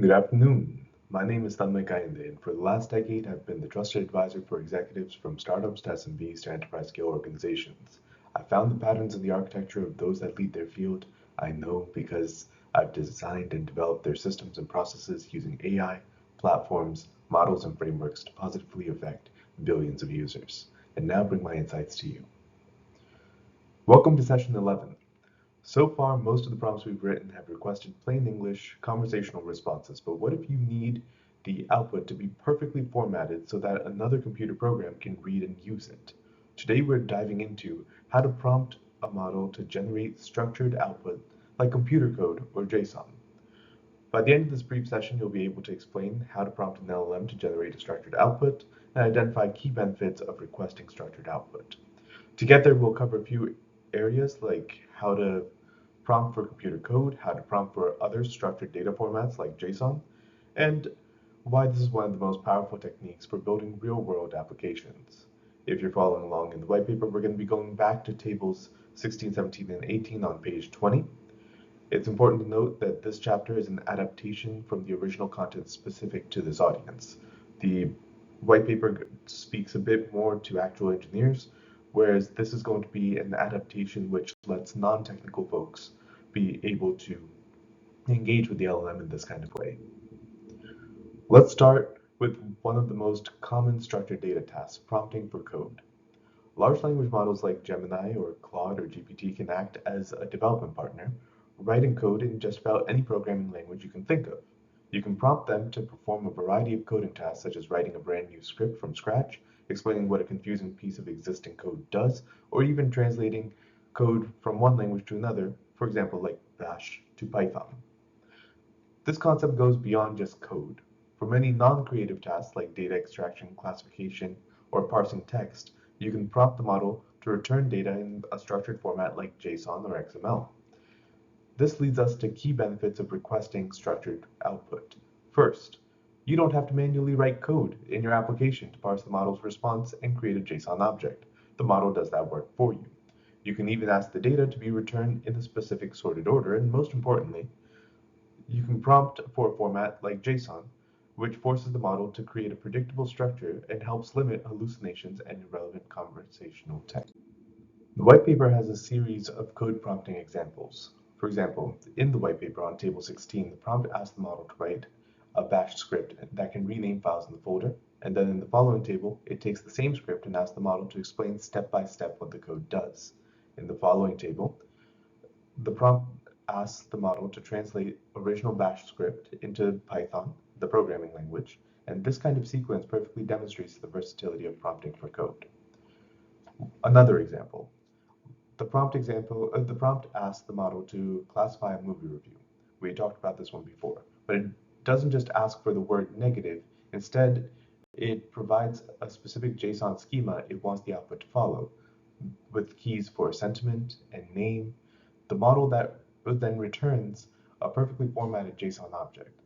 Good afternoon. My name is Tanmay Kayande, and for the last decade, I've been the trusted advisor for executives from startups to SMBs to enterprise scale organizations. I found the patterns in the architecture of those that lead their field. I know because I've designed and developed their systems and processes using AI, platforms, models, and frameworks to positively affect billions of users, and now bring my insights to you. Welcome to session 11. So far, most of the prompts we've written have requested plain English conversational responses, but what if you need the output to be perfectly formatted so that another computer program can read and use it? Today we're diving into how to prompt a model to generate structured output like computer code or JSON. By the end of this brief session, you'll be able to explain how to prompt an LLM to generate a structured output and identify key benefits of requesting structured output. Together, we'll cover a few areas like how to prompt for computer code, how to prompt for other structured data formats like JSON, and why this is one of the most powerful techniques for building real-world applications. If you're following along in the white paper, we're going to be going back to tables 16, 17, and 18 on page 20. It's important to note that this chapter is an adaptation from the original content specific to this audience. The white paper speaks a bit more to actual engineers, whereas this is going to be an adaptation which lets non-technical folks be able to engage with the LLM in this kind of way. Let's start with one of the most common structured data tasks, prompting for code. Large language models like Gemini or Claude or GPT can act as a development partner, writing code in just about any programming language you can think of. You can prompt them to perform a variety of coding tasks, such as writing a brand new script from scratch, explaining what a confusing piece of existing code does, or even translating code from one language to another, for example, like Bash to Python. This concept goes beyond just code. For many non-creative tasks like data extraction, classification, or parsing text, you can prompt the model to return data in a structured format like JSON or XML. This leads us to key benefits of requesting structured output. First, you don't have to manually write code in your application to parse the model's response and create a JSON object. The model does that work for you. You can even ask the data to be returned in a specific sorted order, and most importantly, you can prompt for a format like JSON, which forces the model to create a predictable structure and helps limit hallucinations and irrelevant conversational text. The white paper has a series of code prompting examples. For example, in the white paper on table 16, the prompt asks the model to write a bash script that can rename files in the folder, and then in the following table, it takes the same script and asks the model to explain step by step what the code does. In the following table, the prompt asks the model to translate original bash script into Python, the programming language, and this kind of sequence perfectly demonstrates the versatility of prompting for code. Another example. The prompt asks the model to classify a movie review. We talked about this one before, but it doesn't just ask for the word negative. Instead, it provides a specific JSON schema it wants the output to follow, with keys for sentiment and name. The model that then returns a perfectly formatted JSON object.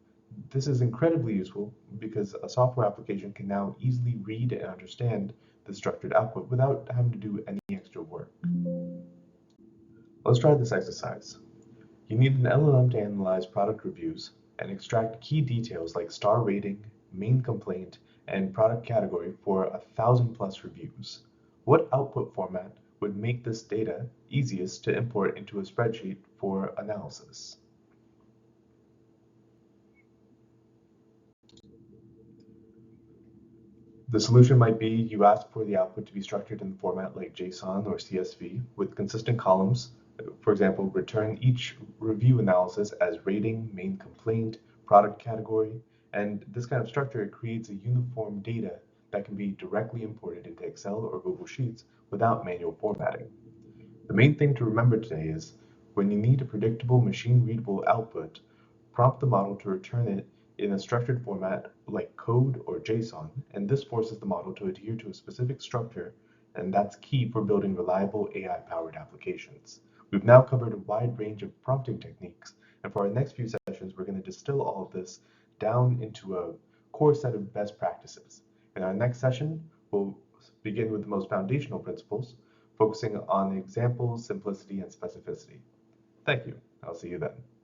This is incredibly useful because a software application can now easily read and understand the structured output without having to do any extra work. Let's try this exercise. You need an LLM to analyze product reviews and extract key details like star rating, main complaint, and product category for 1,000+ reviews. What output format would make this data easiest to import into a spreadsheet for analysis? The solution might be you ask for the output to be structured in the format like JSON or CSV with consistent columns. For example, return each review analysis as rating, main complaint, product category, and this kind of structure creates a uniform data that can be directly imported into Excel or Google Sheets without manual formatting. The main thing to remember today is when you need a predictable machine-readable output, prompt the model to return it in a structured format like code or JSON, and this forces the model to adhere to a specific structure, and that's key for building reliable AI-powered applications. We've now covered a wide range of prompting techniques, and for our next few sessions, we're going to distill all of this down into a core set of best practices. In our next session, we'll begin with the most foundational principles, focusing on examples, simplicity, and specificity. Thank you. I'll see you then.